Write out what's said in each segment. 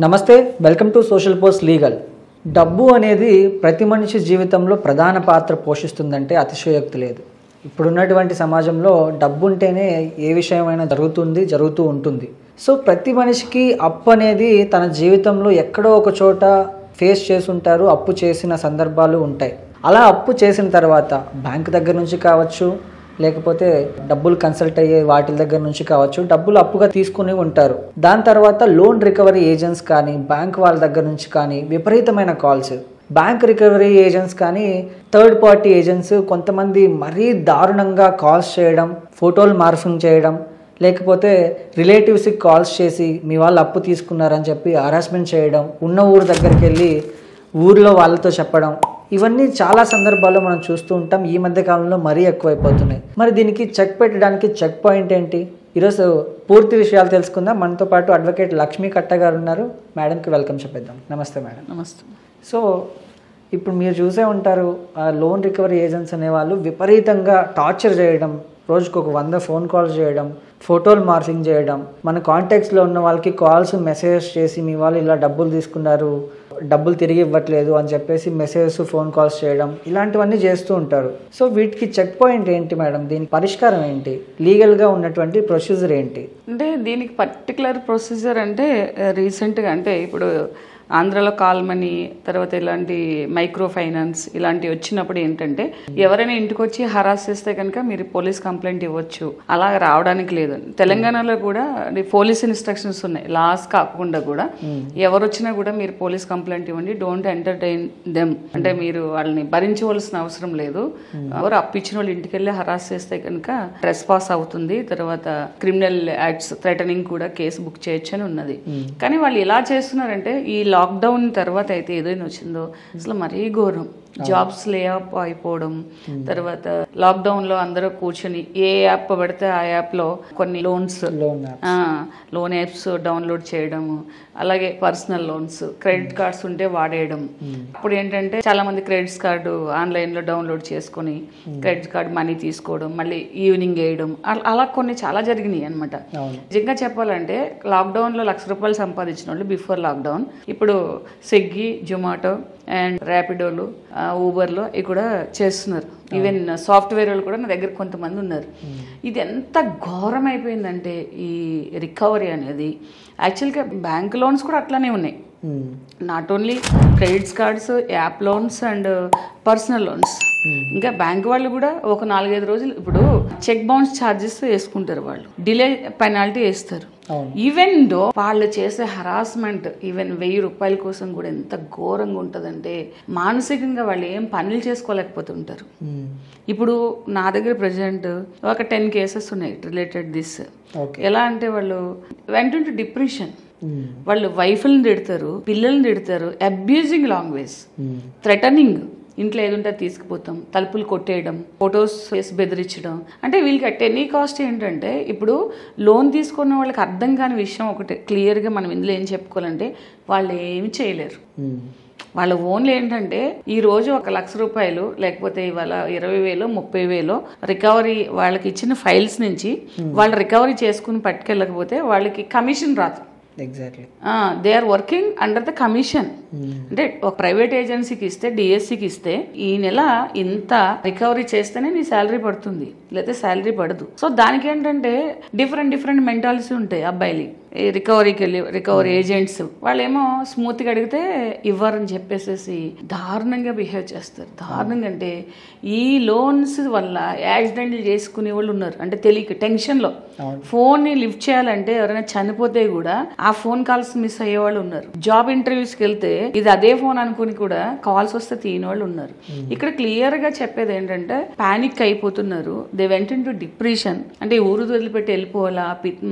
నమస్తే, welcome to social post legal. డబ్బు అనేది ప్రతి మనిషి జీవితంలో ప్రధాన పాత్ర పోషిస్తుందంటే అతిశయోక్తి లేదు. ఇప్పుడున్నటువంటి సమాజంలో డబ్బు ఉంటేనే ఏ విషయమైనా జరుగుతూ ఉంటుంది. సో ప్రతి మనిషికి అప్పు అనేది తన జీవితంలో ఎక్కడో ఒక చోట ఫేస్ చేసి ఉంటారు, అప్పు చేసిన సందర్భాలు ఉంటాయి. అలా అప్పు చేసిన తర్వాత బ్యాంక్ దగ్గర నుంచి కావచ్చు, లేకపోతే డబ్బులు కన్సల్ట్ అయ్యే వాటి దగ్గర నుంచి కావచ్చు, డబ్బులు అప్పుగా తీసుకుని ఉంటారు. దాని తర్వాత లోన్ రికవరీ ఏజెంట్స్ కానీ బ్యాంక్ వాళ్ళ దగ్గర నుంచి కానీ విపరీతమైన కాల్స్, బ్యాంక్ రికవరీ ఏజెంట్స్ కానీ థర్డ్ పార్టీ ఏజెంట్స్ కొంతమంది మరీ దారుణంగా కాల్స్ చేయడం, ఫోటోలు మార్ఫింగ్ చేయడం, లేకపోతే రిలేటివ్స్కి కాల్స్ చేసి మీ వాళ్ళు అప్పు తీసుకున్నారని చెప్పి హరాస్మెంట్ చేయడం, ఉన్న ఊరు దగ్గరికి వెళ్ళి ఊరిలో వాళ్ళతో చెప్పడం, ఇవన్నీ చాలా సందర్భాల్లో మనం చూస్తూ ఉంటాం. ఈ మధ్య కాలంలో మరీ ఎక్కువైపోతున్నాయి. మరి దీనికి చెక్ పెట్టడానికి చెక్ పాయింట్ ఏంటి? ఈరోజు పూర్తి విషయాలు తెలుసుకుందాం. మనతో పాటు అడ్వకేట్ లక్ష్మీ కట్ట గారు ఉన్నారు. మేడంకి వెల్కమ్ చెప్పేద్దాం. నమస్తే మేడం. నమస్తే. సో ఇప్పుడు మీరు చూసే ఉంటారు, లోన్ రికవరీ ఏజెంట్స్ అనేవాళ్ళు విపరీతంగా టార్చర్ చేయడం, రోజుకు ఒక 100 ఫోన్ కాల్స్ చేయడం, ఫోటోలు మార్ఫింగ్ చేయడం, మన కాంటాక్ట్స్లో ఉన్న వాళ్ళకి కాల్స్ మెసేజ్ చేసి మీ వాళ్ళు ఇలా డబ్బులు తీసుకున్నారు, డబ్బులు తిరిగి ఇవ్వట్లేదు అని చెప్పేసి మెసేజెస్ ఫోన్ కాల్స్ చేయడం, ఇలాంటివన్నీ చేస్తూ ఉంటారు. సో వీటికి చెక్ పాయింట్ ఏంటి మేడం? దీనికి పరిష్కారం ఏంటి? లీగల్గా ఉన్నటువంటి ప్రొసీజర్ ఏంటి? అంటే దీనికి పర్టికులర్ ప్రొసీజర్ అంటే రీసెంట్గా అంటే ఇప్పుడు ఆంధ్రాలో కాల్ మనీ, తర్వాత ఇలాంటి మైక్రో ఫైనాన్స్ ఇలాంటివి వచ్చినప్పుడు ఏంటంటే ఎవరైనా ఇంటికి వచ్చి హరాస్ చేస్తే కనుక మీరు పోలీస్ కంప్లైంట్ ఇవ్వచ్చు. అలా రావడానికి లేదు. తెలంగాణలో కూడా పోలీస్ ఇన్స్ట్రక్షన్స్ ఉన్నాయి. లాస్ కాకుండా కూడా ఎవరు వచ్చినా కూడా మీరు పోలీస్ కంప్లైంట్ ఇవ్వండి, డోంట్ ఎంటర్టైన్ దెమ్. అంటే మీరు వాళ్ళని భరించవలసిన అవసరం లేదు. ఎవరు అప్పిచ్చిన వాళ్ళు ఇంటికి వెళ్ళి హరాస్ చేస్తే కనుక ట్రెస్ పాస్ అవుతుంది, తర్వాత క్రిమినల్ యాక్ట్స్ థ్రెటనింగ్ కూడా కేసు బుక్ చేయొచ్చు అని ఉన్నది. కానీ వాళ్ళు ఎలా చేస్తున్నారంటే ఈ లాక్డౌన్ తర్వాత అయితే ఏదైనా వచ్చిందో అసలు మరీ ఘోరం. జాబ్స్ లే ఆఫ్ అయిపోవడం, తర్వాత లాక్డౌన్ లో అందరూ కూర్చొని ఏ యాప్ పెడితే ఆ యాప్ లో కొన్ని లోన్ యాప్స్ డౌన్లోడ్ చేయడం, అలాగే పర్సనల్ లోన్స్, క్రెడిట్ కార్డ్స్ ఉంటే వాడేయడం. అప్పుడు ఏంటంటే చాలా మంది క్రెడిట్ కార్డు ఆన్లైన్ లో డౌన్లోడ్ చేసుకొని క్రెడిట్ కార్డు మనీ తీసుకోవడం, మళ్ళీ ఈవినింగ్ వేయడం, అలా కొన్ని చాలా జరిగినాయి అనమాట. నిజంగా చెప్పాలంటే లాక్డౌన్ లో ₹1,00,000 సంపాదించిన వాళ్ళు బిఫోర్ లాక్డౌన్ ఇప్పుడు స్విగ్గీ, జొమాటో అండ్ ర్యాపిడోలు, ఊబర్లో ఇవి కూడా చేస్తున్నారు. ఈవెన్ సాఫ్ట్వేర్ వాళ్ళు కూడా నా దగ్గర కొంతమంది ఉన్నారు. ఇది ఎంత ఘోరం అయిపోయిందంటే ఈ రికవరీ అనేది. యాక్చువల్గా బ్యాంక్ లోన్స్ కూడా అట్లానే ఉన్నాయి. Not only credit cards, app loans and personal loans. ఇంకా బ్యాంక్ వాళ్ళు కూడా ఒక 4-5 రోజులు ఇప్పుడు చెక్ బౌన్స్ ఛార్జెస్ వేసుకుంటారు, వాళ్ళు డిలే పెనాల్టీ వేస్తారు. ఈవెన్ దో వాళ్ళు చేసే హరాస్మెంట్ ఈవెన్ ₹1000 కోసం కూడా ఎంత ఘోరంగా ఉంటుందంటే మానసికంగా వాళ్ళు ఏం పనులు చేసుకోలేకపోతుంటారు. ఇప్పుడు నా దగ్గర ప్రెసెంట్ ఒక 10 కేసెస్ ఉన్నాయి రిలేటెడ్ దిస్. ఎలా అంటే వాళ్ళు వెంట ఇంటూ డిప్రెషన్, వాళ్ళు వైఫ్ని తిడతారు, పిల్లల్ని తిడతారు, అబ్యూజింగ్ లాంగ్వేజ్, థ్రెటనింగ్, ఇంట్లో ఏదుంటే తీసుకుపోతాం, తలుపులు కొట్టేయడం, ఫొటోస్ వేసి బెదిరించడం. అంటే వీళ్ళకి అట్ ఎనీ కాస్ట్ ఏంటంటే ఇప్పుడు లోన్ తీసుకున్న వాళ్ళకి అర్థం కాని విషయం ఒకటి క్లియర్గా మనం ఇందులో ఏం చెప్పుకోవాలంటే వాళ్ళు ఏమి చేయలేరు. వాళ్ళ ఓన్లీ ఏంటంటే ఈ రోజు ఒక ₹1,00,000 లేకపోతే ఇవాళ 20,000 30,000 రికవరీ వాళ్ళకి ఇచ్చిన ఫైల్స్ నుంచి వాళ్ళు రికవరీ చేసుకుని పట్టుకెళ్ళకపోతే వాళ్ళకి కమిషన్ రాదు. Exactly they are working under the commission. అంటే ఒక ప్రైవేట్ ఏజెన్సీకి ఇస్తే, డిఎస్సికి ఇస్తే ఈ నెల ఇంత రికవరీ చేస్తేనే నీ శాలరీ పడుతుంది, లేకపోతే శాలరీ పడదు. సో దానికి ఏంటంటే డిఫరెంట్ మెంటాలిటీ ఉంటాయి అబ్బాయిలు. ఈ రికవరీకి వెళ్ళి రికవరీ ఏజెంట్స్ వాళ్ళేమో స్మూత్గా అడిగితే ఇవ్వరని చెప్పేసి దారుణంగా బిహేవ్ చేస్తారు. దారుణంగా అంటే ఈ లోన్స్ వల్ల యాక్సిడెంట్లు చేసుకునే వాళ్ళు ఉన్నారు. అంటే తెలియక టెన్షన్లో ఫోన్ని లిఫ్ట్ చేయాలంటే ఎవరైనా చనిపోతే కూడా ఆ ఫోన్ కాల్స్ మిస్ అయ్యే వాళ్ళు ఉన్నారు. జాబ్ ఇంటర్వ్యూస్కి వెళ్తే ఇది అదే ఫోన్ అనుకుని కూడా కాల్స్ వస్తే తీయని వాళ్ళు ఉన్నారు. ఇక్కడ క్లియర్ గా చెప్పేది ఏంటంటే పానిక్ అయిపోతున్నారు. దే వెంట ఇంటూ డిప్రెషన్. అంటే ఊరు వదిలిపెట్టి వెళ్ళిపోవాలా,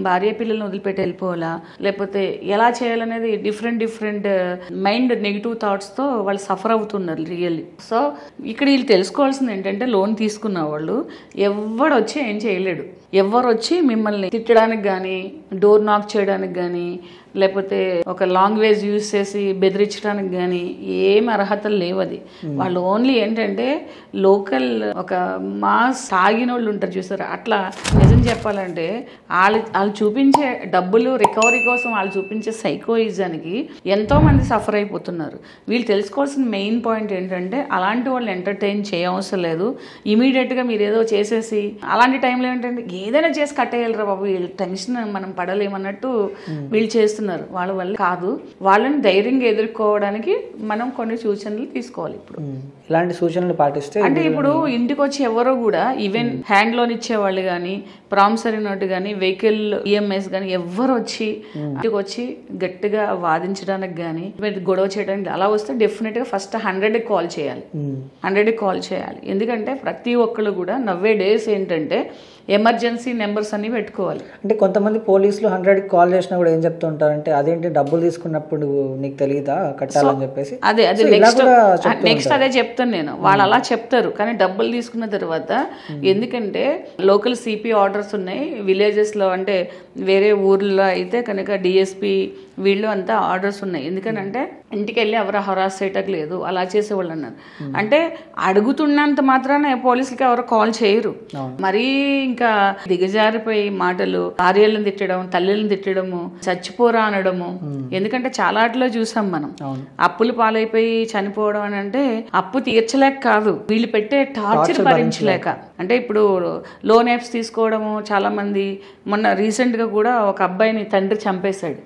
భార్య పిల్లల్ని వదిలిపెట్టి వెళ్ళిపోవాలా, లేకపోతే ఎలా చేయాలనేది డిఫరెంట్ మైండ్ నెగిటివ్ థాట్స్ తో వాళ్ళు సఫర్ అవుతున్నారు రియల్లీ. సో ఇక్కడ వీళ్ళు తెలుసుకోవాల్సింది ఏంటంటే లోన్ తీసుకున్న వాళ్ళు ఎవడు వచ్చి ఏం చేయలేడు. ఎవరు వచ్చి మిమ్మల్ని తిట్టడానికి కానీ, డోర్ నాక్ చేయడానికి కానీ, లేకపోతే ఒక లాంగ్వేజ్ యూజ్ చేసి బెదిరించడానికి కానీ ఏం అర్హతలు లేవు. అది వాళ్ళు ఓన్లీ ఏంటంటే లోకల్ ఒక మాస్ తాగిన వాళ్ళు ఉంటారు చూసారు, అట్లా నిజం చెప్పాలంటే వాళ్ళు చూపించే డబ్బులు రికవరీ కోసం వాళ్ళు చూపించే సైకోయిజానికి ఎంతో మంది సఫర్ అయిపోతున్నారు. వీళ్ళు తెలుసుకోవాల్సిన మెయిన్ పాయింట్ ఏంటంటే అలాంటి వాళ్ళు ఎంటర్టైన్ చేయవసరం లేదు. ఇమీడియట్గా మీరు ఏదో చేసేసి అలాంటి టైంలో ఏంటంటే ఏదైనా చేసి కట్టేయాలరా బాబు, వీళ్ళు టెన్షన్ మనం పడలేమన్నట్టు వీళ్ళు చేస్తున్నారు. వాళ్ళ వల్ల కాదు. వాళ్ళని ధైర్యంగా ఎదుర్కోవడానికి మనం కొన్ని సూచనలు తీసుకోవాలి. ఇప్పుడు ఇలాంటి సూచనలు పాటిస్తే అంటే ఇప్పుడు ఇంటికి వచ్చి ఎవరో కూడా ఈవెన్ హ్యాండ్ లోన్ ఇచ్చేవాళ్ళు కానీ, ప్రామిసరీ నోట్ కానీ, వెహికల్ ఈఎంఐస్ కానీ ఎవరు వచ్చి ఇంటికి వచ్చి గట్టిగా వాదించడానికి కానీ గొడవ చేయడానికి అలా వస్తే డెఫినెట్ గా ఫస్ట్ 100కి కాల్ చేయాలి. 100కి కాల్ చేయాలి. ఎందుకంటే ప్రతి ఒక్కళ్ళు కూడా నవ్వే డేస్ ఏంటంటే ఎమర్జెన్సీ నెంబర్స్ అన్ని పెట్టుకోవాలి. అంటే కొంతమంది పోలీసులు 100కి కాల్ చేసినా కూడా ఏం చెప్తూ ఉంటారంటే అదేంటి డబ్బులు తీసుకున్నప్పుడు నీకు తెలియదా కట్టాలని చెప్పేసి. అదే నెక్స్ట్ అదే చెప్తాను నేను. వాళ్ళు అలా చెప్తారు కానీ డబ్బులు తీసుకున్న తర్వాత, ఎందుకంటే లోకల్ సిపి ఆర్డర్స్ ఉన్నాయి విలేజెస్ లో, అంటే వేరే ఊర్లో అయితే కనుక డిఎస్పి వీళ్ళు అంతా ఆర్డర్స్ ఉన్నాయి. ఎందుకనంటే ఇంటికి వెళ్ళి ఎవరు హరాస్ చేయటం లేదు, అలా చేసేవాళ్ళు అన్నారు. అంటే అడుగుతున్నంత మాత్రాన పోలీసులకి ఎవరు కాల్ చేయరు. మరీ ఇంకా దిగజారిపోయి మాటలు, భార్యలను తిట్టడం, తల్లిని తిట్టడము, చచ్చిపోరా అనడము. ఎందుకంటే చాలా ఆటలో చూసాం మనం. అప్పులు పాలైపోయి చనిపోవడం అని అంటే అప్పు తీర్చలేక కాదు, వీళ్ళు పెట్టే టార్చర్ భరించలేక. అంటే ఇప్పుడు లోన్ యాప్స్ తీసుకోవడము చాలా మంది. మొన్న రీసెంట్ గా కూడా ఒక అబ్బాయిని తండ్రి చంపేశాడు,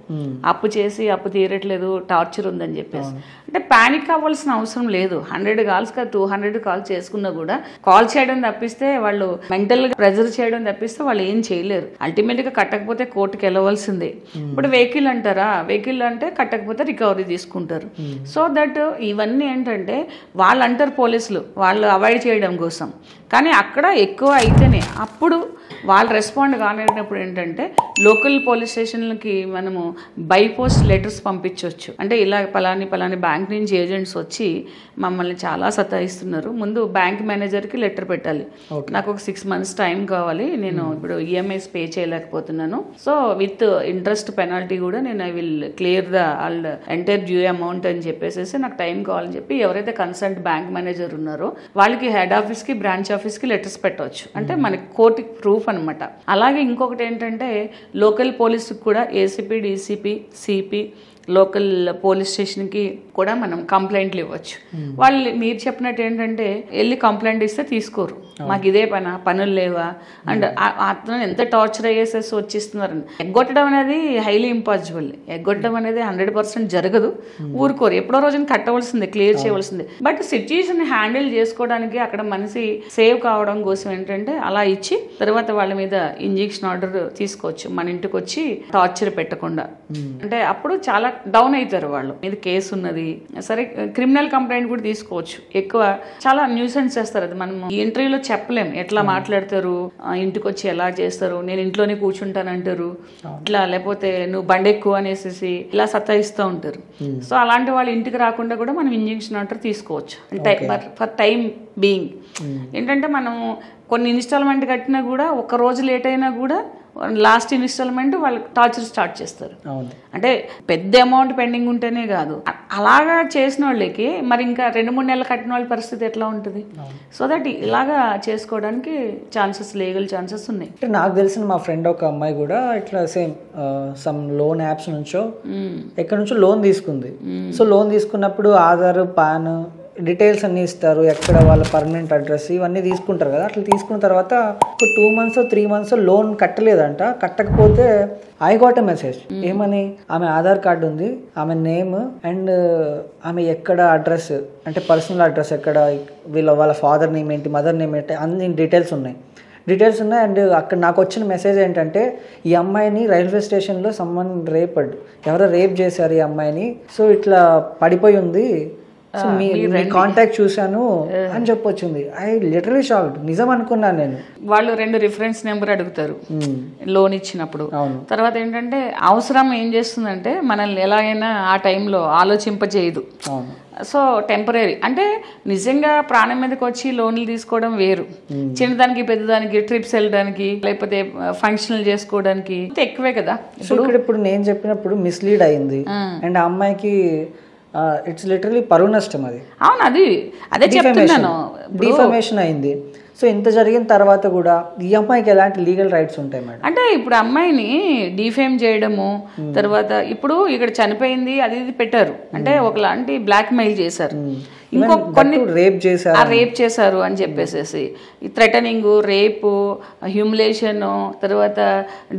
అప్పు చేసి అప్పు తీరట్లేదు, టార్చర్ ఉందని చెప్పేసి. అంటే పానిక్ అవ్వాల్సిన అవసరం లేదు. 100 కాల్స్ కాదు 200 కాల్స్ చేసుకున్నా కూడా కాల్ చేయడం తప్పిస్తే, వాళ్ళు మెంటల్ గా ప్రెజర్ చేయడం తప్పిస్తే వాళ్ళు ఏం చేయలేరు. అల్టిమేట్ గా కట్టకపోతే కోర్టుకి వెళ్ళవలసిందే. ఇప్పుడు వెహికల్ అంటారా, వెహికల్ అంటే కట్టకపోతే రికవరీ తీసుకుంటారు. సో దట్ ఇవన్నీ ఏంటంటే వాళ్ళు అంటారు పోలీసులు, వాళ్ళు అవాయిడ్ చేయడం కోసం. కానీ అక్కడ ఎక్కువ అయితేనే అప్పుడు వాళ్ళు రెస్పాండ్ కానినప్పుడు ఏంటంటే లోకల్ పోలీస్ స్టేషన్లకి మనము బై పోస్ట్ లెటర్స్ పంపించవచ్చు. అంటే ఇలా పలాని బ్యాంక్ నుంచి ఏజెంట్స్ వచ్చి మమ్మల్ని చాలా సతాయిస్తున్నారు, ముందు బ్యాంక్ మేనేజర్కి లెటర్ పెట్టాలి, నాకు ఒక 6 months టైం కావాలి, నేను ఇప్పుడు ఈఎంఐస్ పే చేయలేకపోతున్నాను, సో విత్ ఇంట్రెస్ట్ పెనాల్టీ కూడా నేను I will clear the all entire due amount అని చెప్పేసి నాకు టైం కావాలని చెప్పి ఎవరైతే కన్సర్న్ బ్యాంక్ మేనేజర్ ఉన్నారో వాళ్ళకి హెడ్ ఆఫీస్కి బ్రాంచ్ ఆఫీస్కి లెటర్స్ పెట్టవచ్చు. అంటే మనకి కోర్టుకి ప్రూఫ్ అనమాట. అలాగే ఇంకొకటి ఏంటంటే లోకల్ పోలీసుకి కూడా ACP, DCP, CP, local police స్టేషన్కి కూడా మనం కంప్లైంట్లు ఇవ్వచ్చు. వాళ్ళు మీరు చెప్పినట్టు ఏంటంటే వెళ్ళి కంప్లైంట్ ఇస్తే తీసుకోరు, మాకు ఇదే పనులు లేవా అండ్ అతను ఎంత టార్చర్ అయ్యేసేసి వచ్చిస్తున్నారు. ఎగ్గొట్టడం అనేది హైలీ ఇంపాసిబుల్. ఎగ్గొట్టడం అనేది 100% జరగదు. ఊరుకోరు, ఎప్పుడో రోజున కట్టవలసిందే, క్లియర్ చేయవలసిందే. బట్ సిచ్యుయేషన్ హ్యాండిల్ చేసుకోవడానికి అక్కడ మనిషి సేవ్ కావడం కోసం ఏంటంటే అలా ఇచ్చి తర్వాత వాళ్ళ మీద ఇంజెక్షన్ ఆర్డర్ తీసుకోవచ్చు, మన ఇంటికి వచ్చి టార్చర్ పెట్టకుండా. అంటే అప్పుడు చాలా డౌన్ అవుతారు వాళ్ళు. మీద కేసు ఉన్నది సరే, క్రిమినల్ కంప్లైంట్ కూడా తీసుకోవచ్చు. ఎక్కువ చాలా న్యూసెన్స్ చేస్తారు, అది మనం ఈ ఇంటర్వ్యూలో చెప్పలేం. ఎట్లా మాట్లాడతారు, ఇంటికి వచ్చి ఎలా చేస్తారు, నేను ఇంట్లోనే కూర్చుంటానంటారు, ఇట్లా లేకపోతే నువ్వు బండెక్కువ అనేసి ఇలా సతాయిస్తూ ఉంటారు. సో అలాంటి వాళ్ళు ఇంటికి రాకుండా కూడా మనం ఇంజెక్షన్ ఆర్డర్ తీసుకోవచ్చు. ఫర్ టైం బీయింగ్ ఏంటంటే మనం కొన్ని ఇన్స్టాల్మెంట్ కట్టినా కూడా ఒక రోజు లేట్ అయినా కూడా లాస్ట్ ఇన్స్టాల్మెంట్ వాళ్ళు టార్చర్ స్టార్ట్ చేస్తారు. అంటే పెద్ద అమౌంట్ పెండింగ్ ఉంటేనే కాదు, అలాగా చేసిన వాళ్ళకి మరి ఇంకా 2-3 నెలలు కట్టిన వాళ్ళ పరిస్థితి ఎట్లా ఉంటుంది. సో దట్ ఇలాగా చేసుకోవడానికి ఛాన్సెస్, లీగల్ ఛాన్సెస్ ఉన్నాయి. నాకు తెలిసిన మా ఫ్రెండ్ ఒక అమ్మాయి కూడా ఇట్లా సేమ్ సమ్ లోన్ యాప్స్ నుంచో ఎక్కడి నుంచో లోన్ తీసుకుంది. సో లోన్ తీసుకున్నప్పుడు ఆధార్, పాన్ డీటెయిల్స్ అన్నీ ఇస్తారు, ఎక్కడ వాళ్ళ పర్మనెంట్ అడ్రస్ ఇవన్నీ తీసుకుంటారు కదా. అట్లా తీసుకున్న తర్వాత ఒక 2 months 3 months లోన్ కట్టలేదంట. కట్టకపోతే ఐ గాట్ ఎ మెసేజ్, ఏమని, ఆమె ఆధార్ కార్డు ఉంది, ఆమె నేమ్ అండ్ ఆమె ఎక్కడ అడ్రస్ అంటే పర్సనల్ అడ్రస్ ఎక్కడ, వాళ్ళ ఫాదర్ నేమ్ ఏంటి, మదర్ నేమ్ ఏంటి, అన్ని డీటెయిల్స్ ఉన్నాయి. అండ్ అక్కడ నాకు వచ్చిన మెసేజ్ ఏంటంటే ఈ అమ్మాయిని రైల్వే స్టేషన్లో సమ్మన్ ఎవరో రేప్ చేశారు ఈ అమ్మాయిని, సో ఇట్లా పడిపోయి ఉంది, సో మీ కాంటాక్ట్ చూశాను అని చెప్పొచ్చింది. I literally shocked. నిజం అనుకున్నాను నేను. వాళ్ళు 2 రిఫరెన్స్ నెంబర్ అడుగుతారు లోన్ ఇచ్చినప్పుడు. తర్వాత ఏంటంటే అవసరం ఏం చేస్తుందంటే మనల్ని ఎలాగైనా ఆ టైంలో ఆలోచింపజేయదు. సో టెంపరీ అంటే నిజంగా ప్రాణం మీదకి వచ్చి లోన్లు తీసుకోవడం వేరు, చిన్నదానికి పెద్దదానికి ట్రిప్స్ వెళ్ళడానికి లేకపోతే ఫంక్షన్లు చేసుకోవడానికి ఎక్కువే కదా. ఇప్పుడు నేను చెప్పినప్పుడు మిస్లీడ్ అయింది అండ్ ఆ అమ్మాయికి ఇట్స్ లిటరలీ పరువు నష్టం. అది అవును, అదే చెప్తున్నాను, డిఫమేషన్ అయింది. సో ఇంత జరిగిన తర్వాత కూడా ఈ అమ్మాయికి ఎలాంటి లీగల్ రైట్స్ ఉంటాయి మేడం? అంటే ఇప్పుడు అమ్మాయిని డిఫేమ్ చేయడము, తర్వాత ఇప్పుడు ఇక్కడ చనిపోయింది అది ఇది పెట్టారు, అంటే ఒకలాంటి బ్లాక్ మెయిల్ చేశారు. ఇంకో కొన్ని రేప్ చేశారు అని చెప్పేసేసి థ్రెటనింగ్, రేపు, హ్యూమిలేషన్, తర్వాత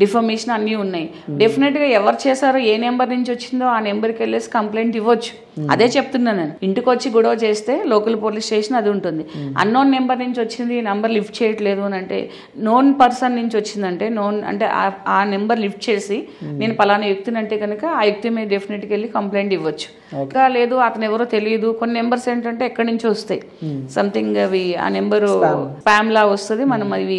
డిఫమేషన్ అన్నీ ఉన్నాయి. డెఫినెట్గా ఎవరు చేశారో ఏ నెంబర్ నుంచి వచ్చిందో ఆ నెంబర్కి వెళ్ళేసి కంప్లైంట్ ఇవ్వచ్చు. అదే చెప్తున్నాను నేను. ఇంటికి వచ్చి గొడవ చేస్తే లోకల్ పోలీస్ స్టేషన్ అది ఉంటుంది. అన్నోన్ నెంబర్ నుంచి వచ్చింది, ఈ నెంబర్ లిఫ్ట్ చేయట్లేదు అని అంటే, నోన్ పర్సన్ నుంచి వచ్చిందంటే నోన్ అంటే ఆ నెంబర్ లిఫ్ట్ చేసి నేను పలానా వ్యక్తిని అంటే కనుక ఆ వ్యక్తి మీద డెఫినెట్గా వెళ్ళి కంప్లైంట్ ఇవ్వచ్చు. ఇంకా లేదు అతను ఎవరో తెలియదు, కొన్ని నెంబర్స్ ఏంటంటే ఎక్కడి నుంచో వస్తాయి, సంథింగ్ అవి ఆ నెంబరు స్పామ్ లా వస్తుంది, మనం అవి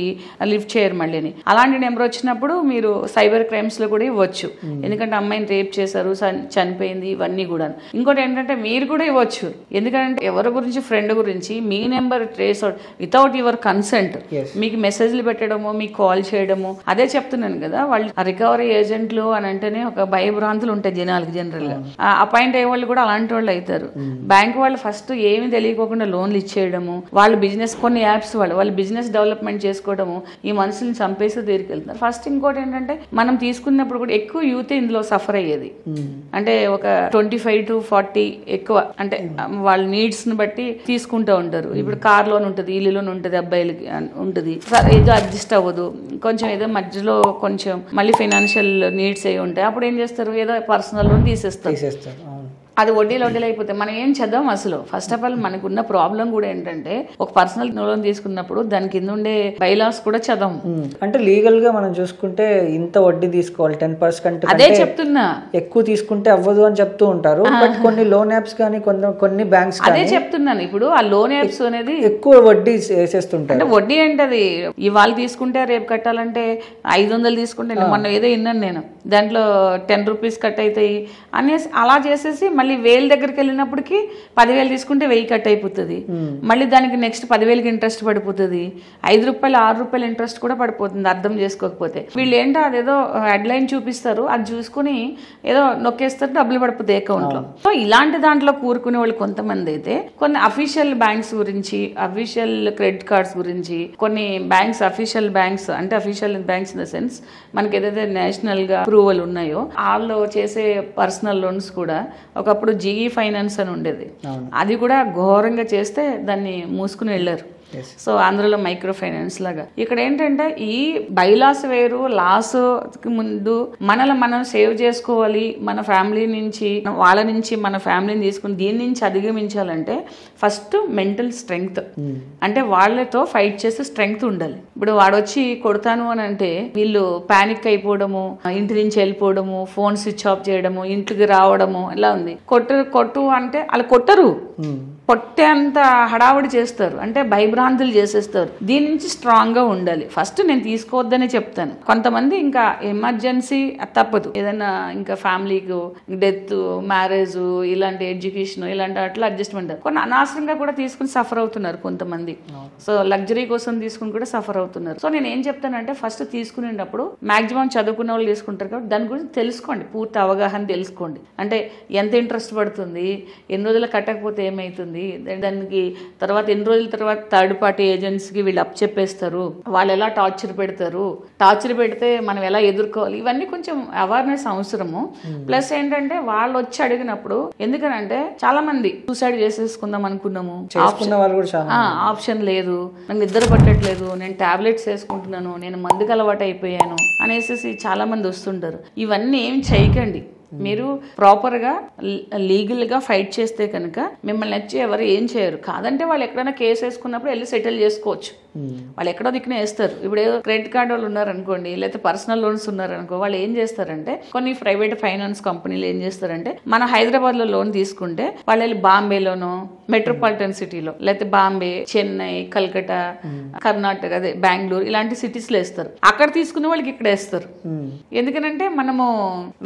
లిఫ్ట్ చేయరు మళ్ళీని. అలాంటి నెంబర్ వచ్చినప్పుడు మీరు సైబర్ క్రైమ్స్ లో కూడా ఇవ్వచ్చు, ఎందుకంటే అమ్మాయిని రేప్ చేశారు, చనిపోయింది, ఇవన్నీ కూడా. ఇంకోటి ఏంటంటే మీరు కూడా ఇవ్వచ్చు, ఎందుకంటే ఎవరి గురించి, ఫ్రెండ్ గురించి మీ number trace out without your consent మీకు మెసేజ్లు పెట్టడము, మీకు కాల్ చేయడము. అదే చెప్తున్నాను కదా, వాళ్ళు రికవరీ ఏజెంట్లు అని అంటేనే ఒక భయభ్రాంతులు ఉంటాయి జనాలకి. జనరల్ గా అపాయింట్ అయ్యే వాళ్ళు కూడా అలాంటి వాళ్ళు అవుతారు. బ్యాంక్ వాళ్ళు ఫస్ట్ ఏమి తెలియకోకుండా లోన్లు ఇచ్చేయడము, వాళ్ళ బిజినెస్, కొన్ని యాప్స్ వాళ్ళ బిజినెస్ డెవలప్మెంట్ చేసుకోవడము, ఈ మనుషుల్ని చంపేసి తీరికెళ్తున్నారు ఫస్ట్. ఇంకోటి ఏంటంటే మనం తీసుకున్నప్పుడు కూడా ఎక్కువ యూత్ ఇందులో సఫర్ అయ్యేది. అంటే ఒక 25 to 40 ఎక్కువ, అంటే వాళ్ళ నీడ్స్ ని బట్టి తీసుకుంటూ ఉంటారు. ఇప్పుడు కార్ లోన్ ఉంటుంది, ఇల్లు లోన్ ఉంటుంది, అబ్బాయిలకి ఉంటుంది, ఏదో అడ్జస్ట్ అవ్వదు, కొంచెం ఏదో మధ్యలో కొంచెం మళ్ళీ ఫైనాన్షియల్ నీడ్స్ అయి ఉంటాయి. అప్పుడు ఏం చేస్తారు, ఏదో పర్సనల్ లోన్ తీసేస్తారు. అది వడ్డీలు అయిపోతే మనం ఏం చేద్దాం అసలు. ఫస్ట్ ఆఫ్ ఆల్ మనకున్న ప్రాబ్లం కూడా ఏంటంటే, ఒక పర్సనల్ లోన్ తీసుకున్నప్పుడు దాని కింద ఉండే బైలాస్ కూడా చదవం. అంటే లీగల్ గా మనం చూసుకుంటే ఇంత వడ్డీ తీసుకోవాలి, 10% అదే చెప్తున్నా, ఎక్కువ తీసుకుంటే అవ్వదు అని చెప్తూ ఉంటారు. బట్ కొన్ని లోన్ యాప్స్ కానీ కొన్ని బ్యాంక్స్ అదే చెప్తున్నాను. ఇప్పుడు ఆ లోన్ యాప్స్ అనేది ఎక్కువ వడ్డీ వేసేస్తుంటారు. అంటే వడ్డీ ఏంటది, ఇవాళ తీసుకుంటే రేపు కట్టాలంటే 500 తీసుకుంటే, మొన్న ఏదో విన్నాను నేను, దాంట్లో 10 రూపీస్ కట్ అవుతాయి అనేసి అలా చేసేసి మళ్ళీ 1000 దగ్గరికి వెళ్ళినప్పటికి 10,000 తీసుకుంటే 1000 కట్ అయిపోతుంది. మళ్ళీ దానికి నెక్స్ట్ 10,000కి ఇంట్రెస్ట్ పడిపోతుంది, 5 రూపాయలు 6 రూపాయలు ఇంట్రెస్ట్ కూడా పడిపోతుంది అర్థం చేసుకోకపోతే. వీళ్ళు ఏంటో అదేదో హెడ్లైన్ చూపిస్తారు, అది చూసుకుని ఏదో నొక్కేస్తారు, డబ్బులు పడిపోతాయి అకౌంట్ లో. సో ఇలాంటి దాంట్లో కూరుకునే వాళ్ళు కొంతమంది అయితే కొన్ని అఫీషియల్ బ్యాంక్స్ గురించి, అఫీషియల్ క్రెడిట్ కార్డ్స్ గురించి, కొన్ని బ్యాంక్స్ అఫీషియల్ బ్యాంక్స్ అంటే official banks in the sense మనకి ఏదైతే నేషనల్ గా అప్రూవల్ ఉన్నాయో వాళ్ళు చేసే పర్సనల్ లోన్స్ కూడా ఒకప్పుడు జీఈ ఫైనాన్స్ అని ఉండేది, అది కూడా ఘోరంగా చేస్తే దాన్ని మూసుకుని వెళ్ళారు. సో ఆంధ్రలో మైక్రో ఫైనాన్స్ లాగా. ఇక్కడ ఏంటంటే ఈ బైలాస్ వేరు, లాస్ ముందు మనం సేవ్ చేసుకోవాలి, మన ఫ్యామిలీ నుంచి వాళ్ళ నుంచి మన ఫ్యామిలీని తీసుకుని దీని నుంచి అధిగమించాలంటే ఫస్ట్ మెంటల్ స్ట్రెంగ్త్, అంటే వాళ్ళతో ఫైట్ చేసే స్ట్రెంగ్త్ ఉండాలి. ఇప్పుడు వాడొచ్చి కొడతాను అని అంటే వీళ్ళు పానిక్ అయిపోవడము, ఇంటి నుంచి వెళ్ళిపోవడము, ఫోన్ స్విచ్ ఆఫ్ చేయడము, ఇంటికి రావడము ఇలా ఉంది. కొట్టు అంటే వాళ్ళు కొట్టరు, పొట్టే అంత హడావుడి చేస్తారు, అంటే భయభ్రాంతులు చేసేస్తారు. దీని నుంచి స్ట్రాంగ్ గా ఉండాలి. ఫస్ట్ నేను తీసుకోవద్దనే చెప్తాను. కొంతమంది ఇంకా ఎమర్జెన్సీ తప్పదు, ఏదైనా ఇంకా ఫ్యామిలీకి డెత్, మ్యారేజ్, ఇలాంటి ఎడ్యుకేషన్, ఇలాంటి అట్లా అడ్జస్ట్మెంట్, కొన్ని అనవసరంగా కూడా తీసుకుని సఫర్ అవుతున్నారు కొంతమంది. సో లగ్జరీ కోసం తీసుకుని కూడా సఫర్ అవుతున్నారు. సో నేను ఏం చెప్తానంటే ఫస్ట్ తీసుకునేటప్పుడు మాక్సిమం చదువుకునే వాళ్ళు తీసుకుంటారు కాబట్టి దాని గురించి తెలుసుకోండి, పూర్తి అవగాహన తెలుసుకోండి. అంటే ఎంత ఇంట్రెస్ట్ పడుతుంది, ఎన్ని రోజులు కట్టకపోతే ఏమైతుంది, దానికి తర్వాత ఎన్ని రోజుల తర్వాత థర్డ్ పార్టీ ఏజెంట్స్కి వీళ్ళు అప్ చెప్పేస్తారు, వాళ్ళు ఎలా టార్చర్ పెడితే మనం ఎలా ఎదుర్కోవాలి, ఇవన్నీ కొంచెం అవేర్నెస్ అవసరము. ప్లస్ ఏంటంటే వాళ్ళు వచ్చి అడిగినప్పుడు, ఎందుకనంటే చాలా మంది సూసైడ్ చేసేసుకుందాం అనుకున్నాము, ఆప్షన్ లేదు, నాకు నిద్ర పట్టట్లేదు, నేను టాబ్లెట్స్ వేసుకుంటున్నాను, నేను మందుకు అలవాటు అయిపోయాను అనేసి చాలా మంది వస్తుంటారు. ఇవన్నీ ఏం చేయకండి. మీరు ప్రాపర్గా లీగల్గా ఫైట్ చేస్తే కనుక మిమ్మల్ని వచ్చి ఎవరు ఏం చేయరు. కాదంటే వాళ్ళు ఎక్కడైనా కేసు వేసుకున్నప్పుడు వెళ్ళి సెటిల్ చేసుకోవచ్చు, వాళ్ళు ఎక్కడో దిక్కున వేస్తారు. ఇప్పుడు ఏదో క్రెడిట్ కార్డు వాళ్ళు ఉన్నారనుకోండి, లేకపోతే పర్సనల్ లోన్స్ ఉన్నారనుకో, వాళ్ళు ఏం చేస్తారంటే కొన్ని ప్రైవేట్ ఫైనాన్స్ కంపెనీలు ఏం చేస్తారంటే, మన హైదరాబాద్ లో లోన్ తీసుకుంటే వాళ్ళు వెళ్ళి బాంబేలోనో, మెట్రోపాలిటన్ సిటీలో, లేకపోతే బాంబే, చెన్నై, కల్కటా, కర్ణాటక, అదే బెంగళూరు, ఇలాంటి సిటీస్ లో వేస్తారు. అక్కడ తీసుకునే వాళ్ళకి ఇక్కడ వేస్తారు. ఎందుకనంటే మనము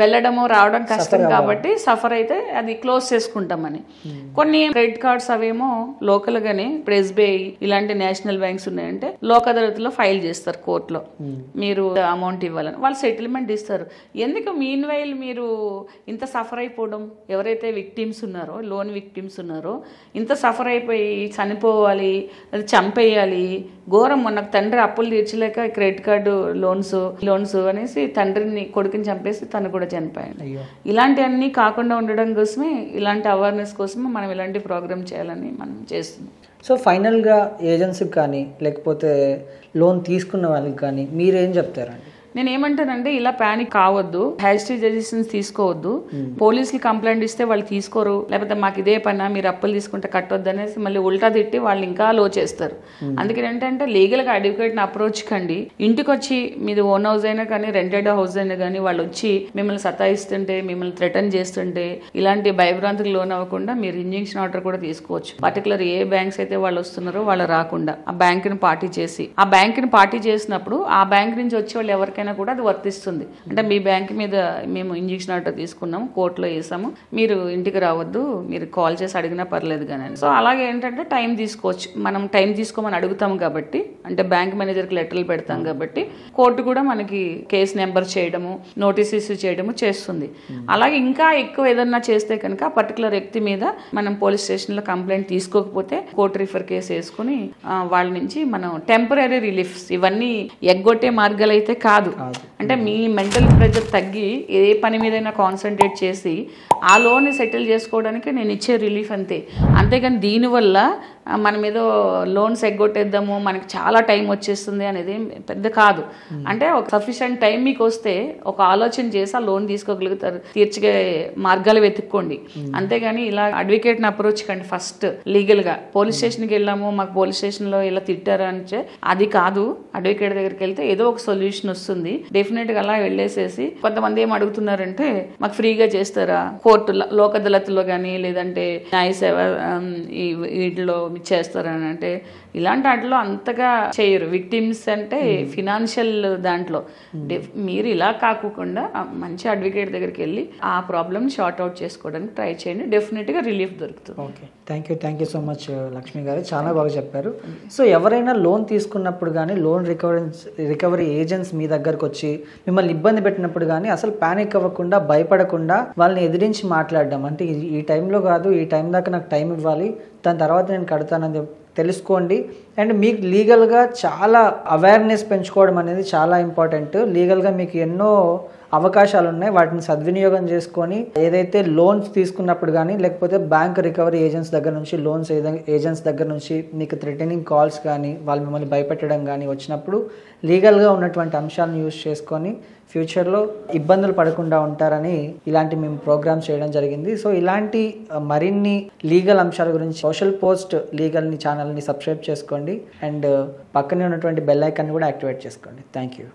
వెళ్ళడము రావడం కష్టం కాబట్టి సఫర్ అయితే అది క్లోజ్ చేసుకుంటామని. కొన్ని క్రెడిట్ కార్డ్స్ అవేమో లోకల్ గానే, ఇప్పుడు ఎస్బీఐ ఇలాంటి నేషనల్ బ్యాంక్స్ ఉన్నాయంటే లోక్ అదాలత్లో ఫైల్ చేస్తారు కోర్టులో, మీరు అమౌంట్ ఇవ్వాలని, వాళ్ళు సెటిల్మెంట్ ఇస్తారు. ఎందుకు మీన్ వైల్ మీరు ఇంత సఫర్ అయిపోవడం, ఎవరైతే విక్టిమ్స్ ఉన్నారో, లోన్ విక్టిమ్స్ ఉన్నారో, ఇంత సఫర్ అయిపోయి చనిపోవాలి, అది చంపేయాలి, ఘోరం. మొన్న తండ్రి అప్పులు తీర్చలేక క్రెడిట్ కార్డు లోన్స్ అనేసి తండ్రిని కొడుకుని చంపేసి తను కూడా చనిపోయాడు. ఇలాంటివన్నీ కాకుండా ఉండడం కోసమే, ఇలాంటి అవేర్నెస్ కోసమే మనం ఇలాంటి ప్రోగ్రామ్ చేయాలని మనం చేస్తున్నాం. సో ఫైనల్గా ఏజెన్సీకి కానీ లేకపోతే లోన్ తీసుకున్న వాళ్ళకి కానీ మీరేం చెప్తారండి? నేను ఏమంటానంటే, ఇలా ప్యానిక్ కావద్దు, హ్యాస్టీ డెసిషన్స్ తీసుకోవద్దు. పోలీసులు కంప్లైంట్ ఇస్తే వాళ్ళు తీసుకోరు, లేకపోతే మాకు ఇదే పని, మీరు అప్పులు తీసుకుంటే కట్టొద్దు అనేసి మళ్ళీ ఉల్టా తిట్టి వాళ్ళు ఇంకా లో చేస్తారు. అందుకని ఏంటంటే లీగల్గా అడ్వకేట్ని అప్రోచ్ కండి. ఇంటికి వచ్చి మీది ఓన్ హౌస్ అయినా కానీ రెంటెడ్ హౌస్ అయినా కానీ వాళ్ళు వచ్చి మిమ్మల్ని సతాయిస్తుంటే, మిమ్మల్ని థ్రెటన్ చేస్తుంటే, ఇలాంటి భయభ్రాంతికి లోన్ అవ్వకుండా మీరు ఇంజంక్షన్ ఆర్డర్ కూడా తీసుకోవచ్చు. పర్టికులర్ ఏ బ్యాంక్స్ అయితే వాళ్ళు వస్తున్నారో వాళ్ళు రాకుండా ఆ బ్యాంకుని పార్టీ చేసినప్పుడు ఆ బ్యాంక్ నుంచి వచ్చే వాళ్ళు ఎవరికైనా కూడా అది వర్తిస్తుంది. అంటే మీ బ్యాంక్ మీద మేము ఇంజక్షన్ ఆర్డర్ తీసుకున్నాము, కోర్టులో వేసాము, మీరు ఇంటికి రావద్దు, మీరు కాల్ చేసి అడిగినా పర్లేదు కానీ. సో అలాగే ఏంటంటే టైం తీసుకోవచ్చు. మనం టైం తీసుకోమని అడుగుతాం కాబట్టి, అంటే బ్యాంక్ మేనేజర్కి లెటర్లు పెడతాం కాబట్టి కోర్టు కూడా మనకి కేసు నెంబర్ చేయడము, నోటీస్ ఇష్యూ చేయడము చేస్తుంది. అలాగే ఇంకా ఎక్కువ ఏదన్నా చేస్తే కనుక పర్టికులర్ వ్యక్తి మీద మనం పోలీస్ స్టేషన్లో కంప్లైంట్ తీసుకోకపోతే కోర్టు రిఫర్ కేసు వేసుకుని వాళ్ళ నుంచి మనం టెంపరీ రిలీఫ్స్, ఇవన్నీ ఎగ్గొట్టే మార్గాలు అయితే కాదు. అంటే మీ మెంటల్ ప్రెజర్ తగ్గి ఏ పని మీదైనా కాన్సన్ట్రేట్ చేసి ఆ లోన్ సెటిల్ చేసుకోవడానికి నేను ఇచ్చే రిలీఫ్ అంతే. అంతేగాని దీనివల్ల మనం ఏదో లోన్స్ ఎగ్గొట్టేద్దాము, మనకి చాలా టైం వచ్చేస్తుంది అనేది పెద్ద కాదు. అంటే ఒక సఫిషియంట్ టైం మీకు వస్తే ఒక ఆలోచన చేసి ఆ లోన్ తీసుకోగలుగుతారు, తీర్చే మార్గాలు వెతుక్కోండి. అంతేగాని ఇలా అడ్వకేట్ని అప్రోచ్ కండి. ఫస్ట్ లీగల్గా పోలీస్ స్టేషన్కి వెళ్ళాము, మాకు పోలీస్ స్టేషన్లో ఇలా తిట్టారు అంటే అది కాదు. అడ్వకేట్ దగ్గరికి వెళ్తే ఏదో ఒక సొల్యూషన్ వస్తుంది. డెఫినెట్గా అలా వెళ్ళేసేసి కొంతమంది ఏం అడుగుతున్నారంటే, మాకు ఫ్రీగా చేస్తారా కోర్టు లోక్ అదాలత్లో కానీ లేదంటే న్యాయ సేవ వీటిలో చేస్తారని అంటే, ఇలాంటి వాటిలో అంతగా చేయరు. విక్టిమ్స్ అంటే ఫినాన్షియల్ దాంట్లో మీరు ఇలా కాకుండా మంచి అడ్వకేట్ దగ్గరికి వెళ్ళి ఆ ప్రాబ్లమ్ షార్ట్ అవుట్ చేసుకోవడానికి ట్రై చేయండి. డెఫినెట్గా రిలీఫ్ దొరుకుతుంది. Okay, thank you so much Lakshmi గారు, చాలా బాగా చెప్పారు. సో ఎవరైనా లోన్ తీసుకున్నప్పుడు కానీ లోన్ రికవరీ ఏజెంట్స్ మీ దగ్గరకు వచ్చి మిమ్మల్ని ఇబ్బంది పెట్టినప్పుడు కానీ అసలు పానిక్ అవ్వకుండా, భయపడకుండా వాళ్ళని ఎదిరించి మాట్లాడడం, అంటే ఈ టైంలో కాదు, ఈ టైం దాకా నాకు టైం ఇవ్వాలి, దాని తర్వాత నేను కడతానని తెలుసుకోండి. అండ్ మీకు లీగల్గా చాలా అవేర్నెస్ పెంచుకోవడం అనేది చాలా ఇంపార్టెంట్. లీగల్గా మీకు ఎన్నో అవకాశాలు ఉన్నాయి, వాటిని సద్వినియోగం చేసుకొని ఏదైతే లోన్స్ తీసుకున్నప్పుడు కానీ లేకపోతే బ్యాంక్ రికవరీ ఏజెంట్స్ దగ్గర నుంచి ఏజెంట్స్ దగ్గర నుంచి మీకు థ్రెటనింగ్ కాల్స్ కానీ వాళ్ళు మిమ్మల్ని భయపెట్టడం కానీ వచ్చినప్పుడు లీగల్గా ఉన్నటువంటి అంశాలను యూజ్ చేసుకొని ఫ్యూచర్లో ఇబ్బందులు పడకుండా ఉంటారని ఇలాంటి మేము ప్రోగ్రామ్స్ చేయడం జరిగింది. సో ఇలాంటి మరిన్ని లీగల్ అంశాల గురించి సోషల్ పోస్ట్ లీగల్ని ఛానల్ని సబ్స్క్రైబ్ చేసుకోండి అండ్ పక్కనే ఉన్నటువంటి బెల్ ఐకాన్ని కూడా యాక్టివేట్ చేసుకోండి. Thank you.